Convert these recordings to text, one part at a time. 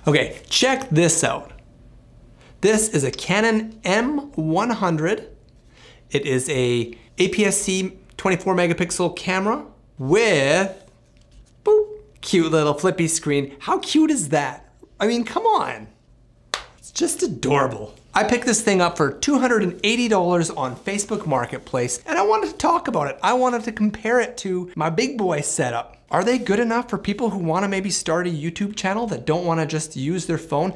Okay, check this out. This is a Canon M100. It is a APS-C 24 megapixel camera with, boop, cute little flippy screen. How cute is that? I mean, come on. It's just adorable. I picked this thing up for $280 on Facebook Marketplace, and I wanted to talk about it. I wanted to compare it to my big boy setup. Are they good enough for people who want to maybe start a YouTube channel that don't want to just use their phone?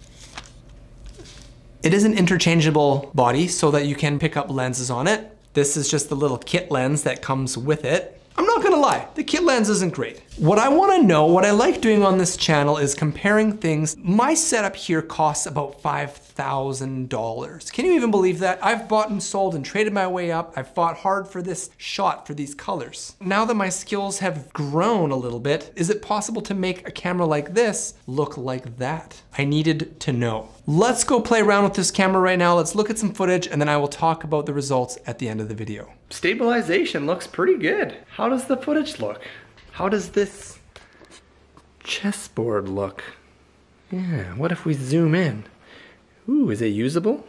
It is an interchangeable body so that you can pick up lenses on it. This is just the little kit lens that comes with it. I'm not gonna lie, the kit lens isn't great. What I wanna know, what I like doing on this channel is comparing things. My setup here costs about $5,000. Can you even believe that? I've bought and sold and traded my way up. I've fought hard for this shot, for these colors. Now that my skills have grown a little bit, is it possible to make a camera like this look like that? I needed to know. Let's go play around with this camera right now. Let's look at some footage and then I will talk about the results at the end of the video. Stabilization looks pretty good. How does the footage look? How does this chessboard look? Yeah, what if we zoom in? Ooh, is it usable?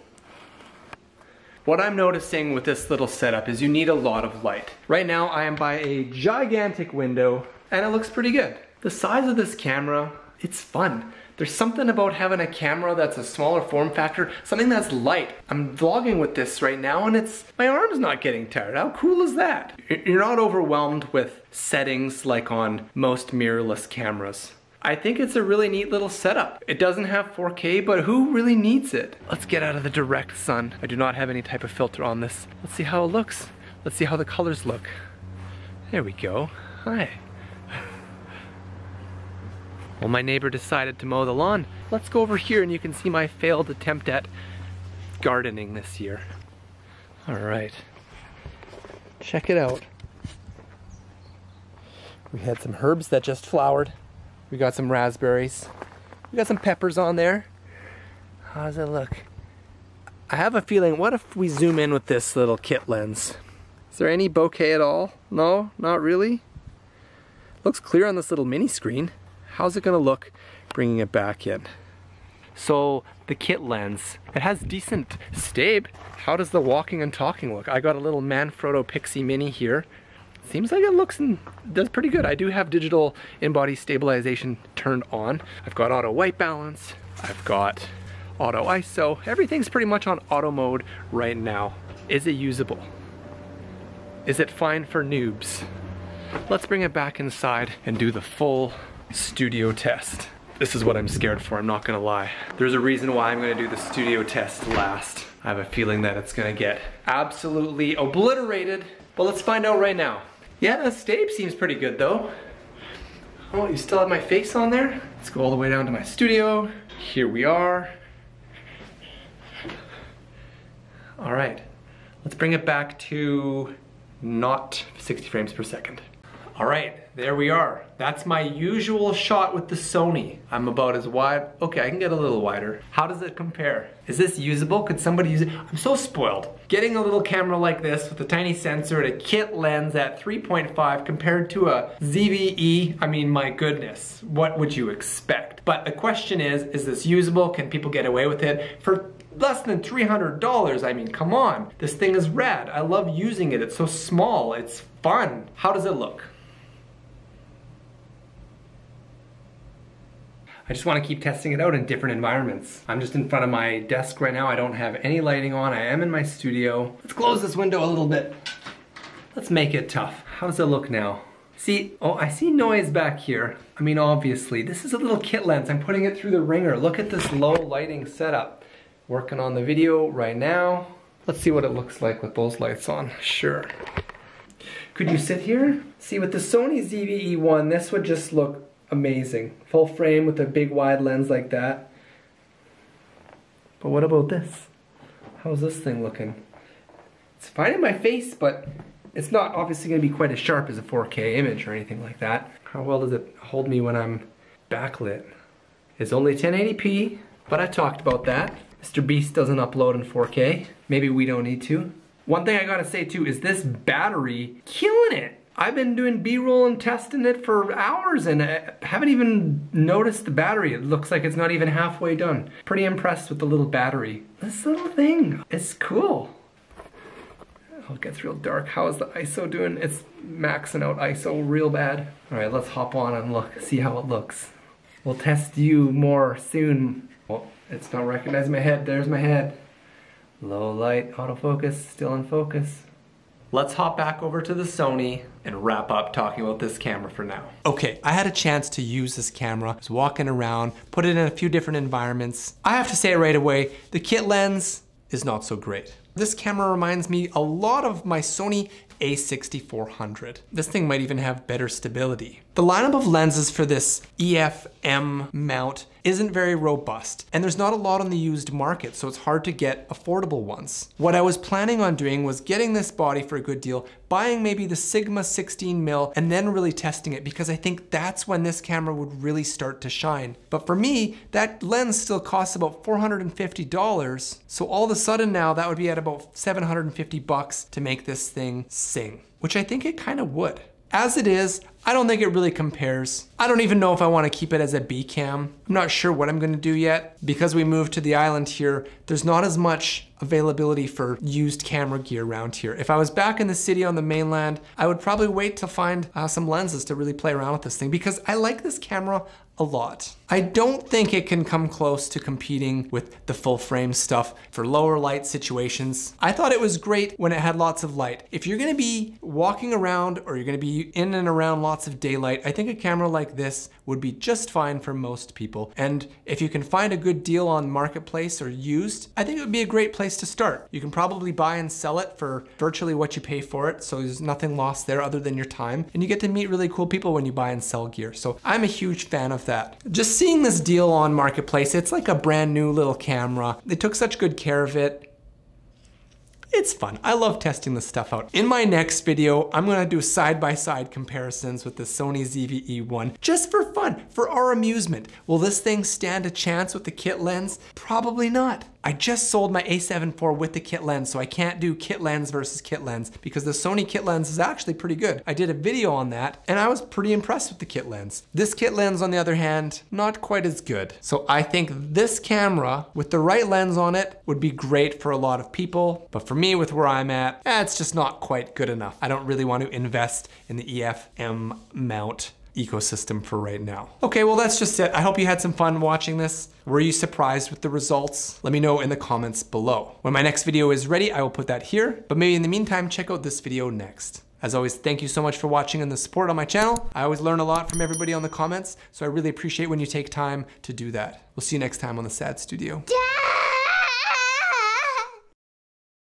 What I'm noticing with this little setup is you need a lot of light. Right now I am by a gigantic window and it looks pretty good. The size of this camera, it's fun. There's something about having a camera that's a smaller form factor, something that's light. I'm vlogging with this right now and my arm's not getting tired. How cool is that? You're not overwhelmed with settings like on most mirrorless cameras. I think it's a really neat little setup. It doesn't have 4K, but who really needs it? Let's get out of the direct sun. I do not have any type of filter on this. Let's see how it looks. Let's see how the colors look. There we go. Hi. Well, my neighbor decided to mow the lawn. Let's go over here and you can see my failed attempt at gardening this year. All right, check it out. We had some herbs that just flowered. We got some raspberries. We got some peppers on there. How does it look? I have a feeling, what if we zoom in with this little kit lens? Is there any bokeh at all? No, not really. Looks clear on this little mini screen. How's it gonna look bringing it back in? So the kit lens, it has decent stabe. How does the walking and talking look? I got a little Manfrotto Pixie Mini here. Seems like it looks and does pretty good. I do have digital in-body stabilization turned on. I've got auto white balance. I've got auto ISO. Everything's pretty much on auto mode right now. Is it usable? Is it fine for noobs? Let's bring it back inside and do the full studio test. This is what I'm scared for, I'm not gonna lie. There's a reason why I'm gonna do the studio test last. I have a feeling that it's gonna get absolutely obliterated, but let's find out right now. Yeah, the stabe seems pretty good though. Oh, you still have my face on there? Let's go all the way down to my studio. Here we are. All right, let's bring it back to not 60 frames per second. All right, there we are. That's my usual shot with the Sony. I'm about as wide. Okay, I can get a little wider. How does it compare? Is this usable? Could somebody use it? I'm so spoiled. Getting a little camera like this with a tiny sensor and a kit lens at 3.5 compared to a ZV-E, I mean, my goodness, what would you expect? But the question is this usable? Can people get away with it? For less than $300, I mean, come on. This thing is rad. I love using it. It's so small, it's fun. How does it look? I just want to keep testing it out in different environments. I'm just in front of my desk right now. I don't have any lighting on. I am in my studio. Let's close this window a little bit. Let's make it tough. How does it look now? See, oh, I see noise back here. I mean, obviously, this is a little kit lens. I'm putting it through the ringer. Look at this low lighting setup. Working on the video right now. Let's see what it looks like with those lights on. Sure. Could you sit here? See, with the Sony ZV-E1, this would just look amazing. Full frame with a big wide lens like that. But what about this? How's this thing looking? It's fine in my face, but it's not obviously going to be quite as sharp as a 4K image or anything like that. How well does it hold me when I'm backlit? It's only 1080p, but I talked about that. Mr. Beast doesn't upload in 4K. Maybe we don't need to. One thing I gotta say too is this battery, killing it. I've been doing B-roll and testing it for hours and I haven't even noticed the battery. It looks like it's not even halfway done. Pretty impressed with the little battery. This little thing is cool. Oh, it gets real dark. How is the ISO doing? It's maxing out ISO real bad. All right, let's hop on and look, see how it looks. We'll test you more soon. Oh, it's not recognizing my head. There's my head. Low light, autofocus, still in focus. Let's hop back over to the Sony and wrap up talking about this camera for now. Okay, I had a chance to use this camera. I was walking around, put it in a few different environments. I have to say right away, the kit lens is not so great. This camera reminds me a lot of my Sony a6400. This thing might even have better stability. The lineup of lenses for this EF-M mount isn't very robust, and there's not a lot on the used market, so it's hard to get affordable ones. What I was planning on doing was getting this body for a good deal, buying maybe the Sigma 16mm, and then really testing it, because I think that's when this camera would really start to shine. But for me, that lens still costs about $450, so all of a sudden now that would be at about $750 to make this thing sing, which I think it kind of would. As it is, I don't think it really compares. I don't even know if I want to keep it as a B cam. I'm not sure what I'm going to do yet. Because we moved to the island here, there's not as much availability for used camera gear around here. If I was back in the city on the mainland, I would probably wait to find some lenses to really play around with this thing, because I like this camera a lot. I don't think it can come close to competing with the full frame stuff for lower light situations. I thought it was great when it had lots of light. If you're gonna be walking around or you're gonna be in and around lots of daylight, I think a camera like this would be just fine for most people. And if you can find a good deal on Marketplace or used, I think it would be a great place to start. You can probably buy and sell it for virtually what you pay for it, so there's nothing lost there other than your time. And you get to meet really cool people when you buy and sell gear. So I'm a huge fan of that. Just seeing this deal on Marketplace, it's like a brand new little camera. They took such good care of it. It's fun. I love testing this stuff out. In my next video, I'm gonna do side-by-side comparisons with the Sony ZV-E1 just for fun, for our amusement. Will this thing stand a chance with the kit lens? Probably not. I just sold my A7 IV with the kit lens, so I can't do kit lens versus kit lens because the Sony kit lens is actually pretty good. I did a video on that and I was pretty impressed with the kit lens. This kit lens, on the other hand, not quite as good. So I think this camera with the right lens on it would be great for a lot of people, but for me, with where I'm at, it's just not quite good enough. I don't really want to invest in the EF-M mount ecosystem for right now. Okay, well that's just it. I hope you had some fun watching this. Were you surprised with the results? Let me know in the comments below. When my next video is ready, I will put that here, but maybe in the meantime, check out this video next. As always, thank you so much for watching and the support on my channel. I always learn a lot from everybody on the comments, so I really appreciate when you take time to do that. We'll see you next time on The Sad Studio.